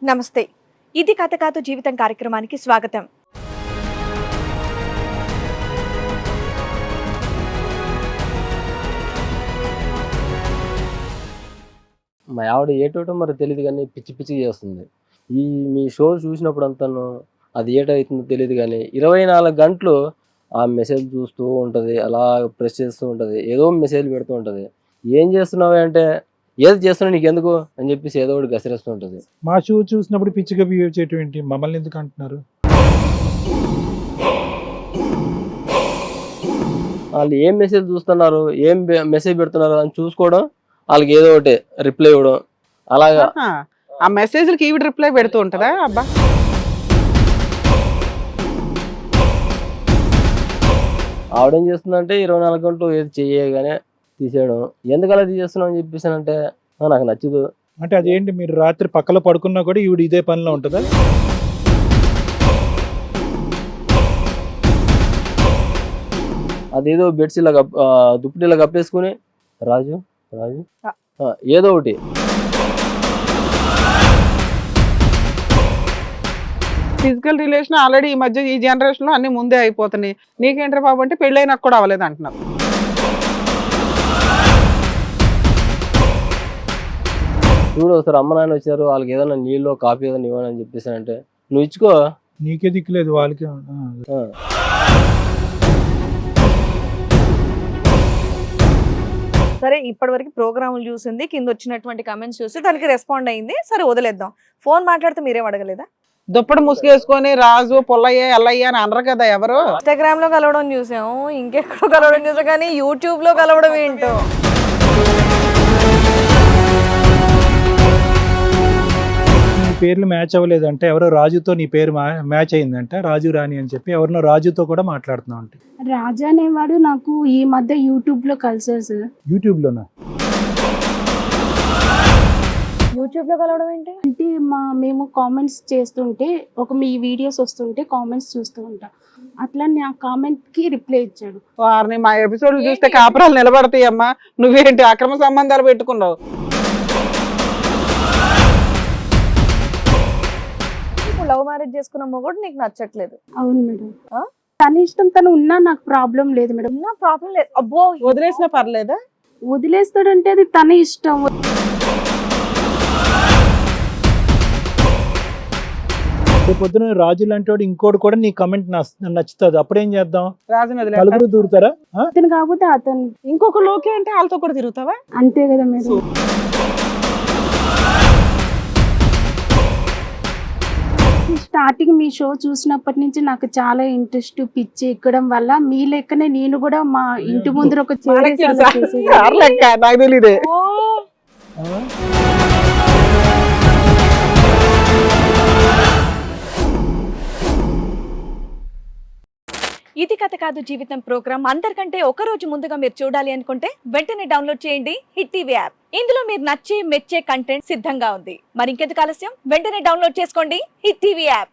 నమస్తే. ఇది కథ కాదు జీవితం కార్యక్రమానికి స్వాగతం. మా ఆవిడ ఏటోటో మరి తెలియదు కానీ పిచ్చి పిచ్చి చేస్తుంది. ఈ మీ షో చూసినప్పుడు అంతాను అది ఏటవుతుందో తెలియదు కానీ 24 గంటలు ఆ మెసేజ్ చూస్తూ ఉంటుంది, అలా ప్రెస్ చేస్తూ ఉంటుంది, ఏదో మెసేజ్ పెడుతూ ఉంటుంది. ఏం చేస్తున్నావు అంటే ఏది చేస్తున్నావు నీకు ఎందుకు అని చెప్పేసి ఏదో ఒకటి గసిరేస్తూ ఉంటుంది. మా షో చూసినప్పుడు పిచ్చిగా బిహేవ్ చేయటం ఏంటి? మమ్మల్ని ఎందుకు అంటున్నారు? వాళ్ళు ఏం మెసేజ్ చూస్తున్నారు, ఏం మెసేజ్ పెడుతున్నారు అని చూసుకోవడం, వాళ్ళకి ఏదో ఒకటి రిప్లై ఇవ్వడం, అలాగా ఆ మెసేజ్లకి ఈవిడ రిప్లై పెడుతూ ఉంటుందా? అబ్బా, ఆవిడేం చేస్తుందంటే 24 గంటలు ఏది చేయగానే తీసేయడం. ఎందుకు అలా తీసేస్తున్నావు అని చెప్పేసానంటే నాకు నచ్చదు. అంటే అదేంటి, మీరు రాత్రి పక్కలో పడుకున్నా కూడా ఈవిడ ఇదే పనిలో ఉంటుందా? అదేదో బెడ్స్ ఇలా దుప్పటి ఇలా కప్పేసుకుని రాజు రాజు ఏదో ఒకటి. ఫిజికల్ రిలేషన్ ఆల్రెడీ ఈ మధ్య ఈ జనరేషన్ లో అన్ని ముందే అయిపోతున్నాయి. నీకేంట్రా బాబు అంటే పెళ్ళైనా కూడా అవ్వలేదు అంటున్నారు. చూడు ఒకసారి అమ్మ నాన్న వచ్చారు, వాళ్ళకి ఏదైనా నీళ్ళు కాఫీ ఏదైనా ఇవ్వని చెప్పేసి అంటే నువ్వు ఇచ్చుకో, నీకే దిక్కులేదు వాళ్ళకి. సరే, ఇప్పటి వరకు ప్రోగ్రాములు చూసింది, కింద వచ్చినటువంటి కమెంట్స్ చూసి దానికి రెస్పాండ్ అయింది. సరే వదిలేద్దాం. ఫోన్ మాట్లాడితే మీరేం అడగలేదా? దుప్పటి ముసుగేసుకొని రాజు పొల్లయ్య ఎల్లయ్య అని అనరు కదా ఎవరు. ఇన్స్టాగ్రామ్ లో కలవడం చూసాము, ఇంకెక్కడో కలవడం చూసాం, కానీ యూట్యూబ్ లో కలవడం ఏంటో. నీ పేర్లు మ్యాచ్ అవ్వలేదు అంటే ఎవరో రాజుతో నీ పేరు మ్యాచ్ అయిందంట, రాజు రాణి అని చెప్పి ఎవరినో రాజుతో కూడా మాట్లాడుతున్నావు అంటే. రాజా అనేవాడు నాకు ఈ మధ్య యూట్యూబ్ లో కలిసారు సార్. యూట్యూబ్ లోనా? యూట్యూబ్ లో కలవడం ఏంటి అంటే మేము కామెంట్స్ చేస్తుంటే మీ వీడియోస్ వస్తుంటే కామెంట్స్ చూస్తూ ఉంటా, అట్లా నా కామెంట్ కి రిప్లై ఇచ్చాడు. వారిని మా ఎపిసోడ్లు చూస్తే కాపురాలు నిలబడతాయి అమ్మా, నువ్వేంటి అక్రమ సంబంధాలు పెట్టుకున్నావు? లవ్ మ్యారేజ్ చేసుకున్న మొగుడు నీకు నచ్చట్లేదు? అవును మేడం. తన ఇష్టం, తను ఉన్నా నాకు ప్రాబ్లం లేదు మేడం. నా ప్రాబ్లం లేదు. అబ్బో, వదిలేసినా పర్లేదా? వదిలేస్తాడంటే అది తన ఇష్టం. పొద్దున రాజు లాంటి వాడు ఇంకోటి కూడా నీ కమెంట్ నచ్చుతుంది, అప్పుడేం చేద్దాం? రాజుని నలుగురు దూరుతారా? అతను కాకపోతే అతను ఇంకొక లోకే అంటే వాళ్ళతో కూడా తిరుగుతావా? అంతే కదా మేడం. స్టార్టింగ్ మీ షో చూసినప్పటి నుంచి నాకు చాలా ఇంట్రెస్ట్, పిచ్చి ఎక్కడం వల్ల మీ లెక్కనే నేను కూడా మా ఇంటి ముందర ఒక నాకు తెలీదే. ఇది కథ కాదు జీవితం ప్రోగ్రామ్ అందరికంటే ఒక రోజు ముందుగా మీరు చూడాలి అనుకుంటే వెంటనే డౌన్లోడ్ చేయండి హిట్ టీవీ యాప్. ఇందులో మీరు నచ్చే మెచ్చే కంటెంట్ సిద్ధంగా ఉంది. మరి ఇంకెందుకు ఆలస్యం, వెంటనే డౌన్లోడ్ చేసుకోండి హిట్ టీవీ యాప్.